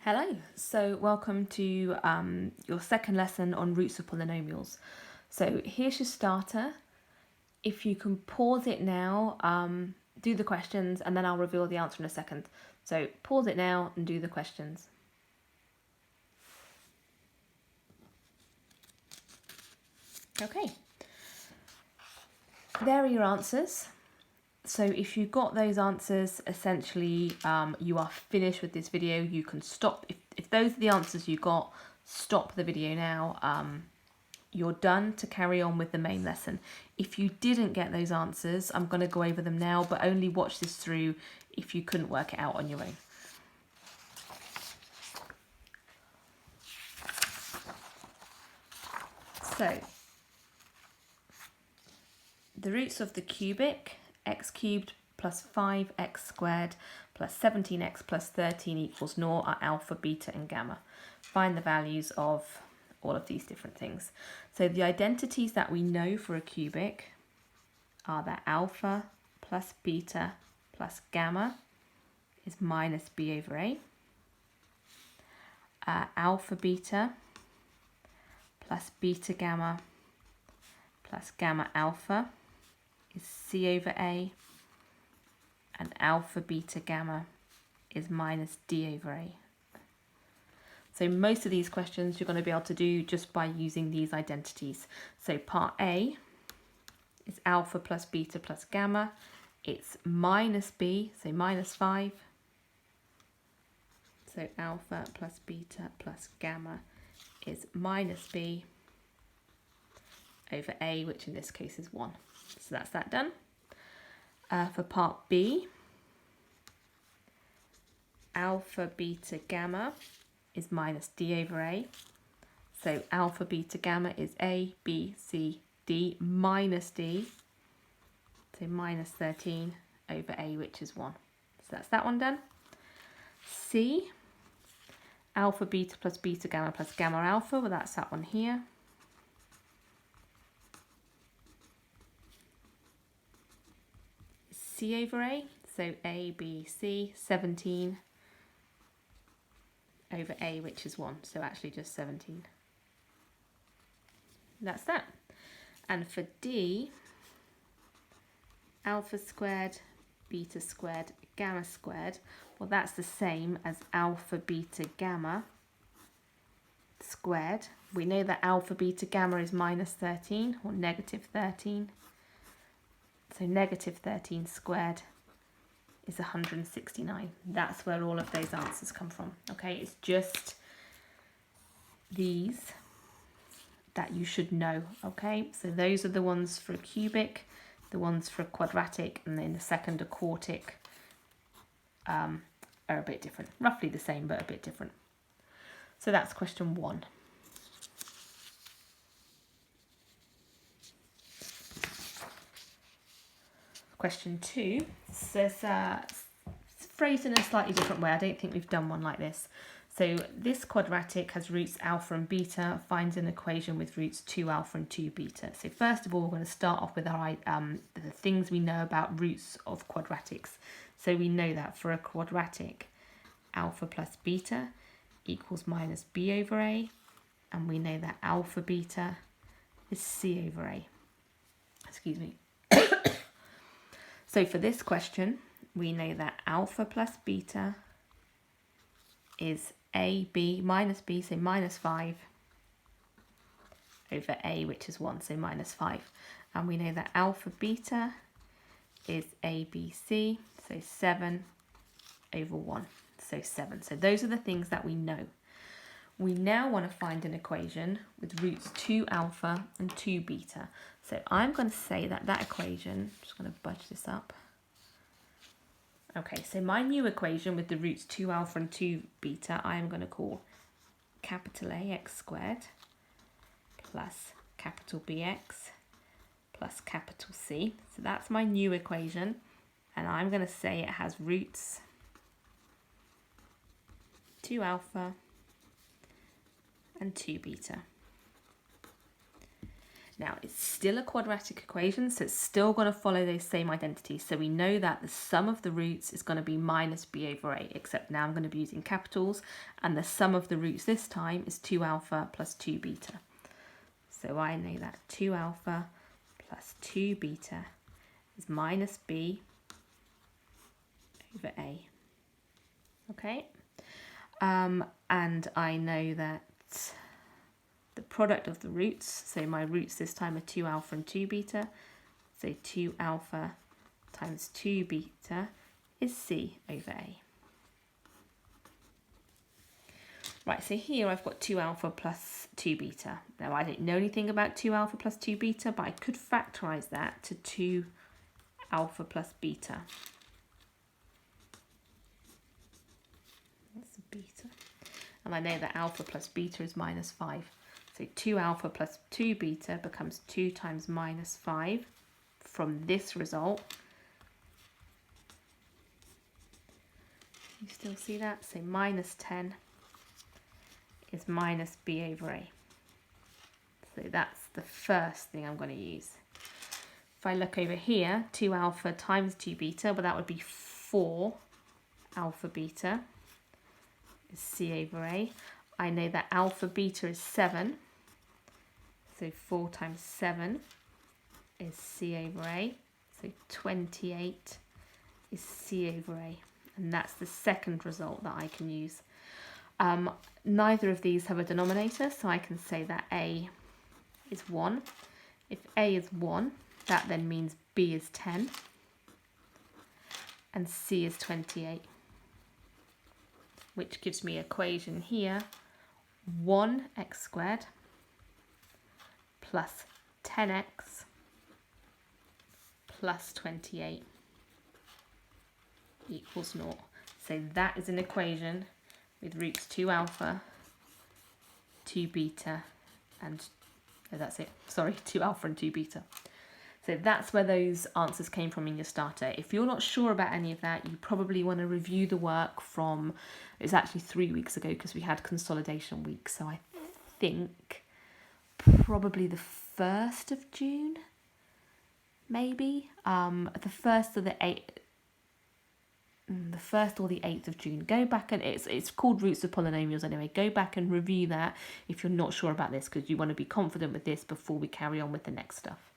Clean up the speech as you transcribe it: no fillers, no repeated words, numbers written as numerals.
Hello, so welcome to your second lesson on roots of polynomials. So here's your starter. If you can pause it now, do the questions and then I'll reveal the answer in a second. So pause it now and do the questions. Okay, there are your answers. So if you got those answers, essentially you are finished with this video. You can stop. If those are the answers you got, stop the video now. You're done to carry on with the main lesson. If you didn't get those answers, I'm going to go over them now, but only watch this through if you couldn't work it out on your own. So, the roots of the cubic, x cubed plus 5x squared plus 17x plus 13 equals 0 are alpha, beta and gamma. Find the values of all of these different things. So the identities that we know for a cubic are that alpha plus beta plus gamma is minus b over a. Alpha beta plus beta gamma plus gamma alpha is c over a, and alpha beta gamma is minus d over a. So most of these questions you're going to be able to do just by using these identities. So part A is alpha plus beta plus gamma. It's minus b, so minus 5. So alpha plus beta plus gamma is minus b over a, which in this case is 1. So that's that done. For part B, alpha beta gamma is minus d over a. So alpha beta gamma is a, b, c, d minus d. So minus 13 over a, which is 1. So that's that one done. C, alpha beta plus beta gamma plus gamma alpha. Well, that's that one here. C over a, so a, b, c, 17 over a, which is 1, so actually just 17. That's that. And for D, alpha squared, beta squared, gamma squared, well, that's the same as alpha beta gamma squared. We know that alpha beta gamma is minus 13 or negative 13. So negative 13 squared is 169. That's where all of those answers come from. Okay, it's just these that you should know. Okay, so those are the ones for a cubic, the ones for a quadratic, and then the second a quartic are a bit different. Roughly the same, but a bit different. So that's question 1. Question 2 says, phrased in a slightly different way. I don't think we've done one like this. So this quadratic has roots alpha and beta, finds an equation with roots 2 alpha and 2 beta. So first of all, we're going to start off with our the things we know about roots of quadratics. So we know that for a quadratic, alpha plus beta equals minus b over a, and we know that alpha beta is c over a. Excuse me. So for this question, we know that alpha plus beta is ab minus b, so minus 5, over a, which is 1, so minus 5. And we know that alpha beta is abc, so 7 over 1, so 7. So those are the things that we know. We now want to find an equation with roots 2 alpha and 2 beta. So I'm going to say that that equation, I'm just going to budge this up. Okay, so my new equation with the roots 2 alpha and 2 beta, I am going to call capital A x squared plus capital BX plus capital C. So that's my new equation, and I'm going to say it has roots 2 alpha and 2 beta. Now, it's still a quadratic equation, so it's still going to follow those same identities. So we know that the sum of the roots is going to be minus b over a, except now I'm going to be using capitals, and the sum of the roots this time is 2 alpha plus 2 beta. So I know that 2 alpha plus 2 beta is minus b over a. Okay? And I know that the product of the roots, so my roots this time are 2 alpha and 2 beta, so 2 alpha times 2 beta is c over a. Right, so here I've got 2 alpha plus 2 beta. Now I don't know anything about 2 alpha plus 2 beta, but I could factorise that to 2 alpha plus beta. That's a beta. And I know that alpha plus beta is minus 5. So 2 alpha plus 2 beta becomes 2 times minus 5 from this result. You still see that? So minus 10 is minus b over a. So that's the first thing I'm going to use. If I look over here, 2 alpha times 2 beta, well, that would be 4 alpha beta is c over a. I know that alpha beta is 7. So 4 times 7 is c over a. So 28 is c over a. And that's the second result that I can use. Neither of these have a denominator, so I can say that a is 1. If a is 1, that then means b is 10 and c is 28, which gives me equation here, 1x squared plus 10x plus 28 equals 0. So that is an equation with roots 2 alpha, 2 beta, and that's it. Sorry, 2 alpha and 2 beta. So that's where those answers came from in your starter. If you're not sure about any of that, you probably want to review the work from, it was actually 3 weeks ago because we had consolidation week. So I think probably the 1st of June, maybe. The 1st or the 8th of June. Go back and it's called Roots of Polynomials anyway. Go back and review that if you're not sure about this, because you want to be confident with this before we carry on with the next stuff.